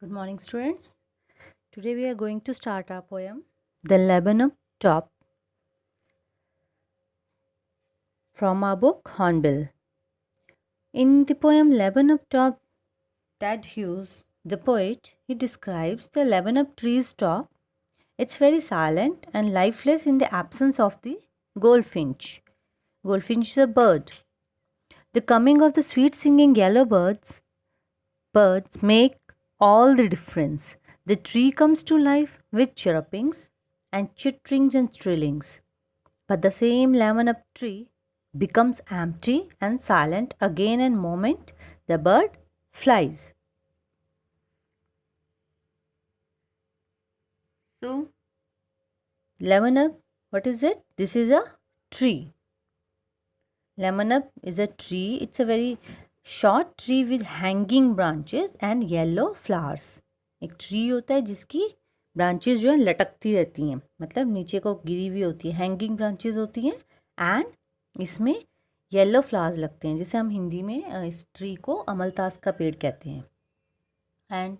Good morning, students. Today we are going to start our poem, The Lebanon Top, from our book Hornbill. In the poem Lebanon Top, Ted Hughes, the poet, he describes the Lebanon tree's top. It's very silent and lifeless in the absence of the goldfinch. Goldfinch is a bird. The coming of the sweet singing yellow birds make all the difference. The tree comes to life with chirrupings and chitterings and trillings. But the same lemon up tree becomes empty and silent again in moment the bird flies. So, lemon up, what is it? This is a tree. Lemon up is a tree. It's a very short tree with hanging branches and yellow flowers. एक tree होता है जिसकी branches जो है लटकती रहती हैं, मतलब नीचे को गिरी हुई होती है, हैंगिंग ब्रांचेस होती हैं एंड इसमें येलो फ्लावर्स लगते हैं, जिसे हम हिंदी में इस ट्री को अमलतास का पेड़ कहते हैं. एंड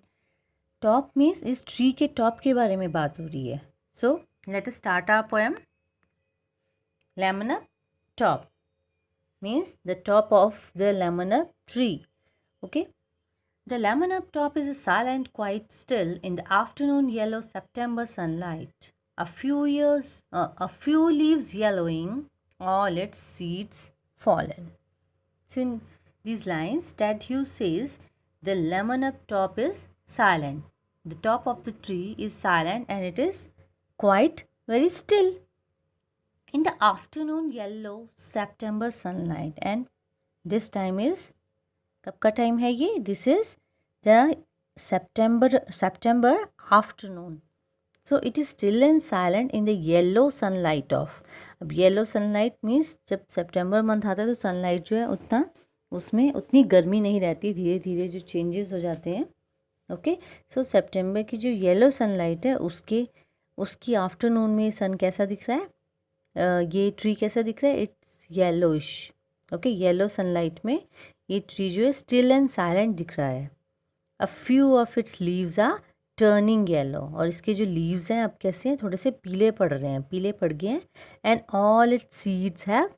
टॉप मीन्स इस ट्री के टॉप के बारे में बात हो रही है. So let us start our poem. लेमन अप top means the top of the lemon up tree. Okay, the lemon up top is silent, quite still in the afternoon yellow September sunlight. A few leaves yellowing, all its seeds fallen. So in these lines, Ted Hughes says the lemon up top is silent. The top of the tree is silent and it is quite very still in the afternoon yellow September sunlight. And this time is, कब का time है ये? This is the September afternoon. So it is still and silent in the yellow sunlight of. अब yellow sunlight means जब September month आता है तो sunlight जो है उतना उसमें उतनी गर्मी नहीं रहती, धीरे धीरे जो changes हो जाते हैं. ओके, सो September की जो येलो सनलाइट है उसकी आफ्टरनून में सन कैसा दिख रहा है, ये ट्री कैसा दिख रहा है? It's yellowish. Okay, yellow sunlight में ये ट्री जो है स्टिल एंड साइलेंट दिख रहा है. A few of its leaves are turning yellow, और इसके जो लीव्स हैं अब कैसे हैं? थोड़े से पीले पड़ रहे हैं, पीले पड़ गए हैं. And all it's seeds have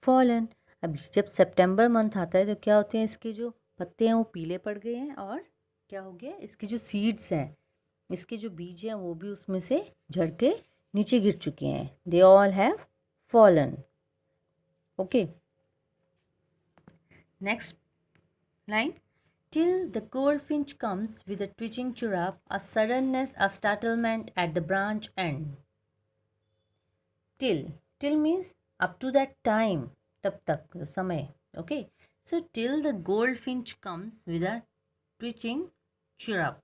fallen. अब जब सितंबर मंथ आता है तो क्या होते हैं? इसके जो पत्ते हैं वो पीले पड़ गए हैं, और क्या हो गया? इसके जो सीड्स हैं, इसके जो बीज हैं वो भी उसमें से झड़ के नीचे गिर चुके हैं. They all have fallen. Okay, next line. Till the goldfinch comes with a twitching chirrup, a suddenness, a startlement at the branch end. Till means up to that time, तब तक समय. Okay, so till the goldfinch comes with a twitching chirrup,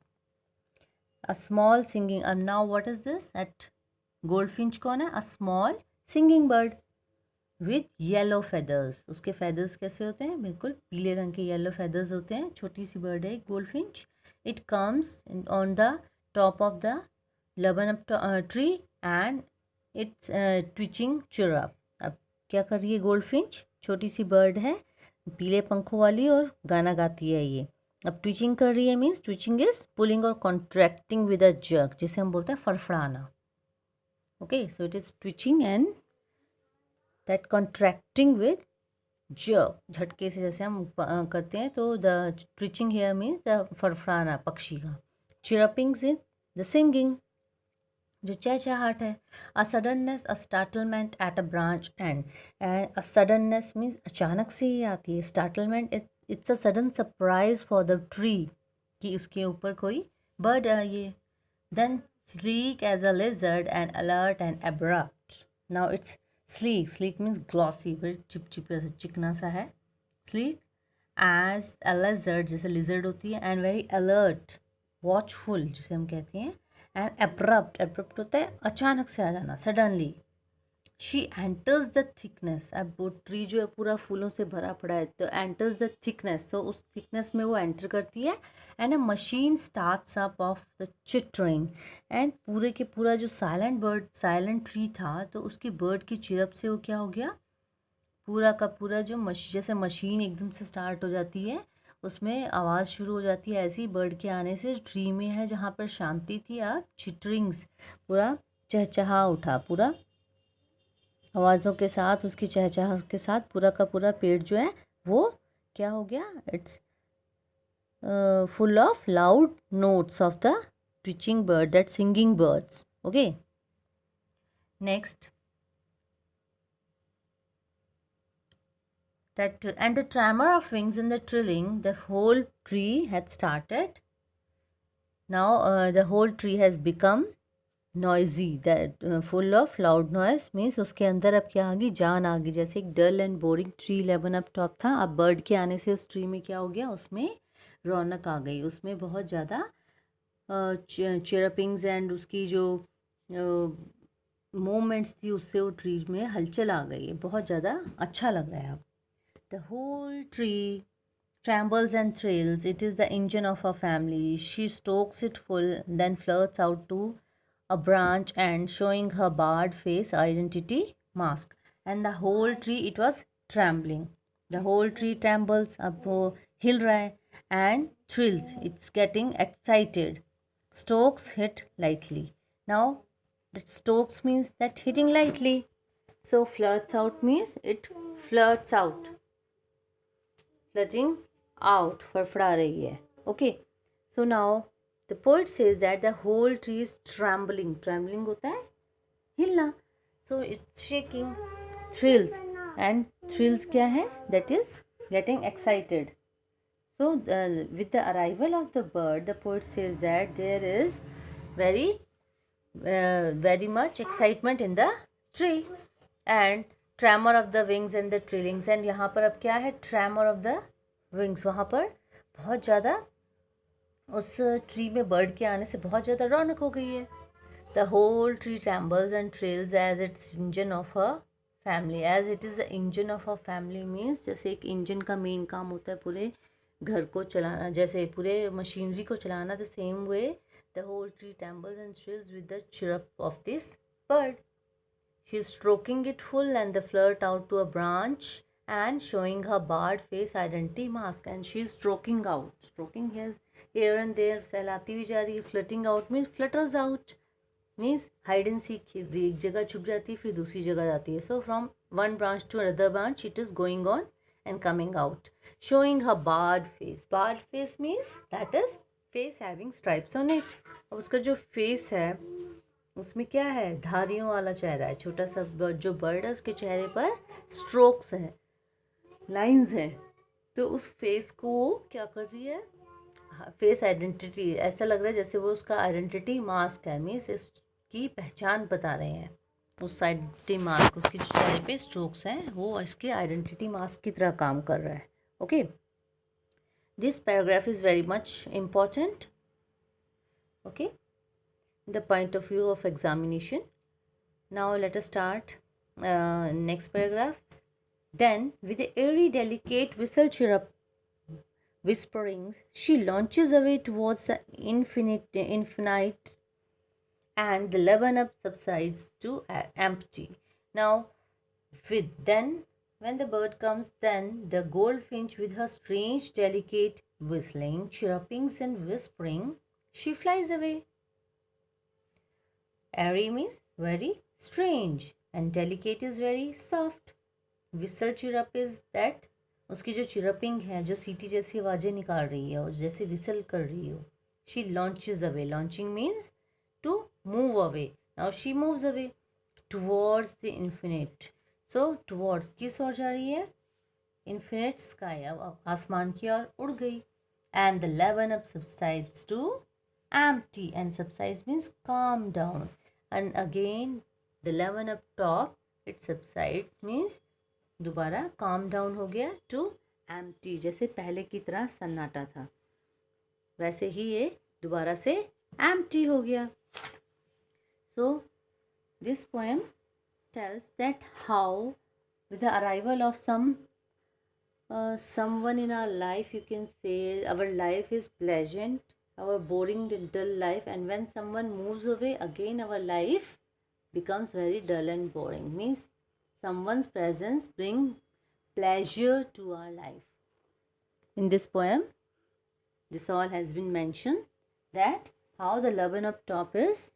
a small singing. And now what is this? At goldfinch कौन है? A small singing bird with yellow feathers. उसके feathers कैसे होते हैं? बिल्कुल पीले रंग के yellow feathers होते हैं. छोटी सी bird है goldfinch. It comes on the top of the lebanon tree and it's twitching chirrup. अब क्या कर रही है goldfinch? छोटी सी bird है, पीले पंखों वाली, और गाना गाती है ये. अब ट्विचिंग कर रही है मीन्स ट्विचिंग इज पुलिंग और कॉन्ट्रैक्टिंग विद अ जर्क, जिसे हम बोलते हैं फड़फड़ाना. Okay, so it is twitching and that contracting with jerk, झटके से जैसे हम करते हैं, तो the twitching here means the फड़फड़ाना पक्षी का. चिरपिंग्स इज द सिंगिंग, जो चहचहाट है. A suddenness, a startlement at a branch end. And a suddenness means अचानक से ही आती है. Startlement it's a sudden surprise for the tree कि उसके ऊपर कोई बर्ड है ये. Then sleek as a lizard and alert and abrupt. Now its sleek means glossy, बड़ी चिपचिप ऐसा चिकना सा है. स्लीक एज अ लिजर्ड, जैसे लिजर्ड होती है, एंड वेरी अलर्ट, वॉचफुल जिसे हम कहते हैं. एंड एब्रप्ट होता है अचानक से आ जाना, suddenly. She enters the thickness. अब वो ट्री जो है पूरा फूलों से भरा पड़ा है, तो एंटर्स द थिकनेस, तो उस थिकनेस में वो एंटर करती है. And a machine starts up of the chittering. And पूरे के पूरा जो साइलेंट ट्री था, तो उसकी बर्ड की चिरप से वो क्या हो गया? पूरा का पूरा जो जैसे मशीन एकदम से स्टार्ट हो जाती है, उसमें आवाज़ शुरू हो जाती है ऐसी बर्ड के आने से। ट्री में है जहाँ पर शांति थी, अब चिटरिंग्स, पूरा चहचहा उठा, पूरा आवाज़ों के साथ, उसकी चहचहाहट के साथ पूरा का पूरा पेड़ जो है वो क्या हो गया, it's full of loud notes of the twitching bird, that singing birds. Okay, next, that and the tremor of wings in the trilling, the whole tree had started. Now the whole tree has become noisy, that full of loud noise means उसके अंदर अब क्या आ गई, जान आ गई। जैसे एक dull and boring tree लेवन अप टॉप था, अब बर्ड के आने से उस ट्री में क्या हो गया, उसमें रौनक आ गई, उसमें बहुत ज़्यादा चिरपिंग्स एंड उसकी जो मूवमेंट्स थी उससे वो ट्री में हलचल आ गई है, बहुत ज़्यादा अच्छा लग रहा है अब। The whole tree trembles and thrills. It is the engine of her family. She stokes it full, then flirts out to a branch and showing her barred face identity mask. And the whole tree, it was trembling. The whole tree trembles, अब वो हिल रहा है, and thrills. It's getting excited. Stokes hit lightly. Now, that stokes means that hitting lightly. So flirts out means it flirts out. Flirting out, फड़फड़ा रही है. Okay, so now the poet says that the whole tree is trembling. Trembling होता है हिलना, so it's shaking. Thrills, and thrills क्या है, that is getting excited. So with the arrival of the bird, the poet says that there is very much excitement in the tree, and tremor of the wings and the trillings. And यहाँ पर अब क्या है, tremor of the wings, वहाँ पर बहुत ज़्यादा उस ट्री में बर्ड के आने से बहुत ज़्यादा रौनक हो गई है. The whole tree trembles and trills as its engine of a family. As it is the engine of a family means जैसे एक इंजन का मेन काम होता है पूरे घर को चलाना, जैसे पूरे मशीनरी को चलाना, the same way the whole tree trembles and trills with the chirp of this bird. She is stroking it full and the flirt out to a branch and showing her barred face identity mask. And she is stroking out. Stroking here and there, सहलाती हुई जा रही है. Flirting out means flutters out. Means hide and seek. एक जगह छुप जाती है फिर दूसरी जगह जाती है. So from one branch to another branch it is going on and coming out. Showing her barred face. Barred face means that is face having stripes on it. अब उसका जो face है उसमें क्या है, धारियों वाला चेहरा है. छोटा सा जो बर्ड है उसके चेहरे पर स्ट्रोक्स है, लाइंस है. तो उस फेस को क्या कर रही है, फेस आइडेंटिटी, ऐसा लग रहा है जैसे वो उसका आइडेंटिटी मास्क है, मीन्स इसकी पहचान बता रहे हैं. उस आइडेंटिटी मास्क, उसके जो चेहरे पे स्ट्रोक्स हैं वो इसके आइडेंटिटी मास्क की तरह काम कर रहा है. Okay, this paragraph is very much important. Okay, the point of view of examination. Now let us start next paragraph. Then with a airy delicate whistle chirrup whisperings she launches away towards the infinite and the leaven up subsides to empty. Now with then when the bird comes, then the goldfinch with her strange delicate whistling, chirrupings and whispering, she flies away. Airy means very strange and delicate is very soft. Whistle chirrup is that उसकी जो chirping है, जो सीटी जैसी आवाज़ें निकाल रही है और जैसे विसल कर रही हो. She launches away. Launching means to move away. Now she moves away towards the infinite. So towards किस ओर जा रही है, infinite sky, अब आसमान की ओर उड़ गई. And the leaven up subsides to empty, and subsides means calm down. And again the leaven up top, it subsides means दोबारा calm down हो गया to empty, जैसे पहले की तरह सन्नाटा था वैसे ही ये दोबारा से empty हो गया. So this poem tells that how with the arrival of someone in our life, you can say our life is pleasant, our boring dull life, and when someone moves away, again our life becomes very dull and boring. Means someone's presence brings pleasure to our life. in this poem, this all has been mentioned, that how the Labanab top is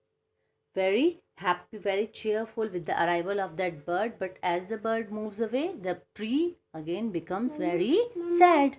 very happy, very cheerful with the arrival of that bird, but as the bird moves away, the tree again becomes very sad.